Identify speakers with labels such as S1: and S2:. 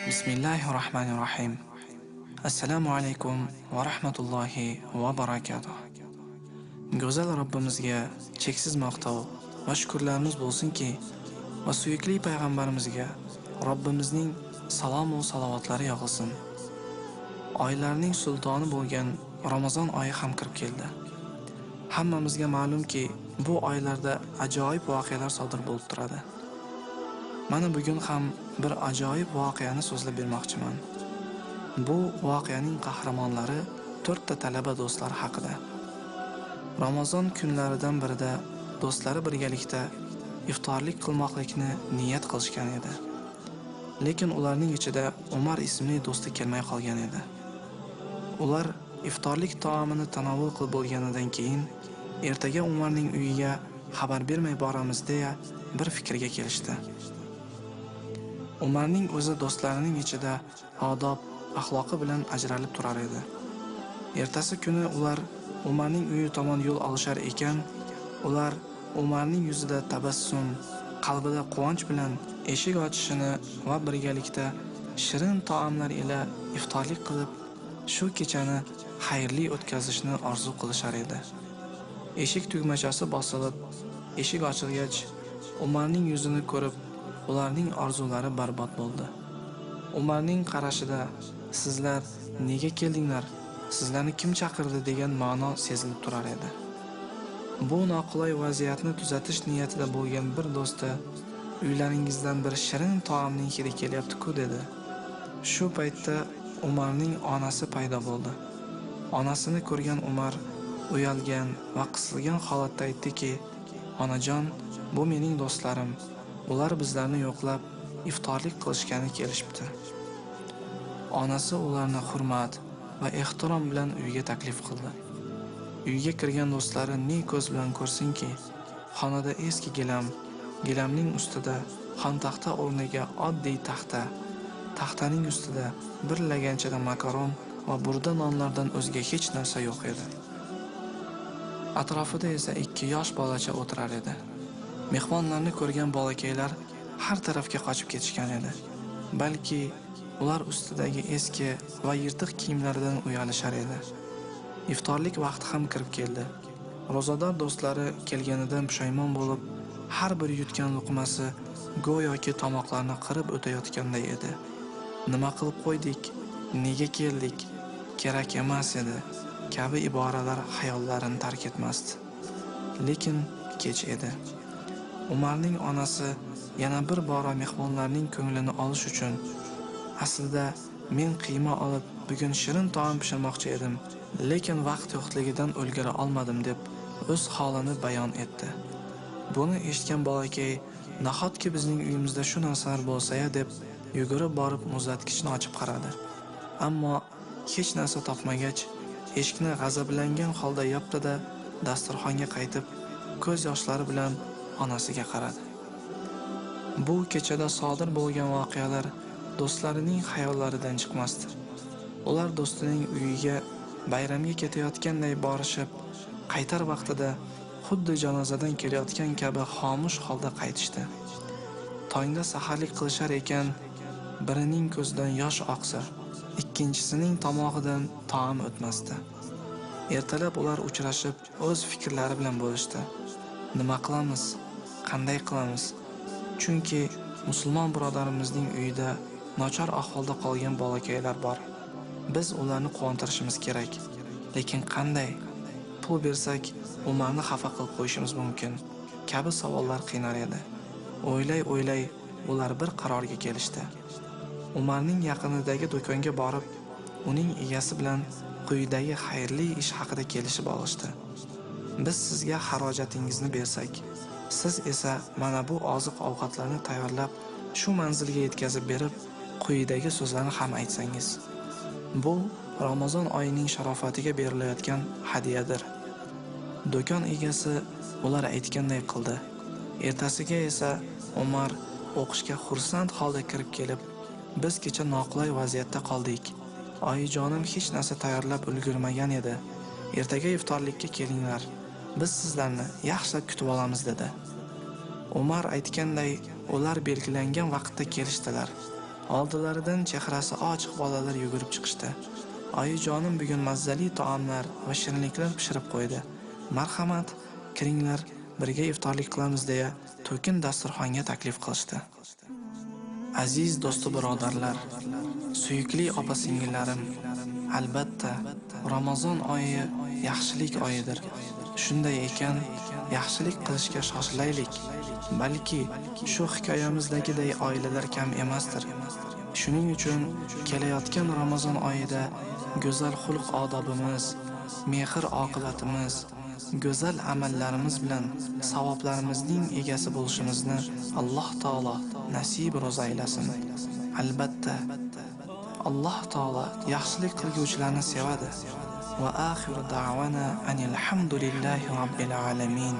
S1: Bismillahirrahmanirrahim. Assalomu alaykum va rahmatullohi va barakatuh. Go'zal Robbimizga cheksiz maqtov va shukrlarimiz bo'lsinki, va suyukli payg'ambarimizga Robbimizning salom va salovatlari yog'ilsin. Oylarning sultoni bo'lgan Ramazon oyi ham kirib keldi. Hammamizga ma'lumki, bu oylarda ajoyib voqealar sodir bo'lib turadi. Mana bugun ham bir ajoyib voqeani so'zlab bermoqchiman. Bu voqeaning qahramonlari 4 ta talaba do'stlar haqida. Ramazon kunlaridan birida do'stlari birgalikda iftorlik qilmoqlikni niyat qilishgan edi. Lekin ularning ichida Umar ismli do'sti kelmay qolgan edi. Ular iftorlik taomini tanovul qilib bo'lganidan keyin ertaga Umarning uyiga xabar bermay boramiz deya bir fikrga kelishdi. Umarning o'zi do'stlarining ichida odob, axloqi bilan ajralib turar edi. Ertasi kuni ular Umarning uyi tomon yo'l olishar ekan, ular Umarning yuzida tabassum, qalbida quvonch bilan eshik ochishini va birgalikda shirin taomlar ila iftorlik qilib, shu kechani xayrli o'tkazishni orzu qilishar edi. Eshik tugmachasi bosilib, eshik ochilgach, Umarning yuzini ko'rib, ularning orzulari barbod bo'ldi. Umarning qarashida "Sizlar nega keldinglar? Sizlarni kim chaqirdi?" degan ma'no sezilib turar edi. Bu noqulay vaziyatni tuzatish niyatida bo'lgan bir do'sti "Uylaringizdan bir shirin taomning hidi kelyapti-ku" dedi. Shu paytda Umarning onasi paydo bo'ldi. Onasini ko'rgan Umar uyalgan va qisilgan holatda aytdiki, "Onajon, bu mening do'stlarim. Ular bizlarni yo'qlab iftorlik qilishgani kelishibdi." Onasi ularni hurmat va ehtirom bilan uyga taklif qildi. Uyga kirgan do'stlari ne ko'z bilan ko'rsinki, xonada eski gilam, gilamning ustida xontaxta o'rniga oddiy taxta, taxtaning ustida bir laganchada makaron va burda nonlardan o'zga hech narsa yo'q edi. Atrofida esa 2 yosh bolacha o'tirar edi. Mehmonlarni ko'rgan bolakaylar har tarafga qochib ketishgan edi. Balki ular ustidagi eski va yirtiq kiyimlaridan uyalishar edi. Iftorlik vaqti ham kirib keldi. Rozador do'stlari kelganidan pushaymon bo'lib, har bir yutgan luqmasi go'yoki tomoqlarni qirib o'tayotganday edi. "Nima qilib qo'ydik? Nega keldik? Kerak emas edi" kabi iboralar xayollarini tark etmasdi. Lekin kech edi. Umarning onasi yana bir bora mehmonlarning ko'nglini olish uchun "Aslida men qiyma olib bugun shirin taom pishirmoqchi edim, lekin vaqt yo'qligidan ulgura olmadim" deb o'z holini bayon etdi. Buni eshitgan bolakay "Nahotki bizning uyimizda shu narsalar bo'lsa-ya" deb yugurib borib muzlatgichni ochib qaradi. Ammo hech narsa topmagach, eshikni g'azablangan holda yopdi-da, dasturxonga qaytib, ko'z yoshlari bilan onasiga qaradi. Bu kechada sodir bo'lgan voqealar do'stlarining xayollaridan chiqmasdi. Ular do'stining uyiga bayramga ketayotganday borishib, qaytar vaqtida xuddi janozadan kelayotgan kabi xomush holda qaytishdi. Tongda saharlik qilishar ekan, birining ko'zidan yosh oqsa, ikkinchisining tomog'idan taom o'tmasdi. Ertalab ular uchrashib, o'z fikrlari bilan bo'lishdi. Nima qilamiz? Qanday qilamiz? Chunki musulmon birodarimizning uyida nochor ahvolda qolgan bolakaylar bor. Biz ularni quvontirishimiz kerak. Lekin qanday? Pul bersak, Umarni xafa qilib qo'yishimiz mumkin kabi savollar qiynar edi. O'ylay ular bir qarorga kelishdi. Umarning yaqinidagi do'konga borib, uning egasi bilan quyidagi xayrli ish haqida kelishib olishdi. "Biz sizga xarojatingizni bersak, siz esa mana bu oziq-ovqatlarni tayyorlab, shu manzilga yetkazib berib, quyidagi so'zlarni ham aytsangiz. Bu Ramazon oyining sharofatiga berilayotgan hadiyadir." Do'kon egasi ular aytganday qildi. Ertasiga esa Umar o'qishga xursand holda kirib kelib, "Biz kecha noqulay vaziyatda qoldik. Oyijonim hech narsa tayyorlab ulgurmagan edi. Ertaga iftorlikka kelinglar. Biz sizlarni yaxshilab kutib olamiz" dedi. Umar aytganday, ular belgilangan vaqtda kelishdilar. Oldilaridan chehrasi ochiq bolalar yugurib chiqishdi. Oyijonim bugun mazali taomlar va shirinliklar pishirib qo'ydi. Marhamat, kiringlar, birga iftorlik qilamiz deya to'kin dasturxonga taklif qilishdi. Aziz do'stu birodarlar, suyukli opa-singillarim, albatta Ramazon oyi yaxshilik oyidir. Shunday ekan, yaxshilik qilishga shoshilaylik. Balki shu hikoyamizdagiday oilalar kam emasdir. Shuning uchun kelayotgan Ramazon oyida go'zal xulq-odobimiz, mehr oqibatimiz, go'zal amallarimiz bilan savoblarimizning egasi bo'lishimizni Alloh taolo nasib ro'za aylasin. Albatta Alloh taolo yaxshilik qilguvchilarni sevadi. Va axiru da'wana anil hamdulillahi robbil alamin.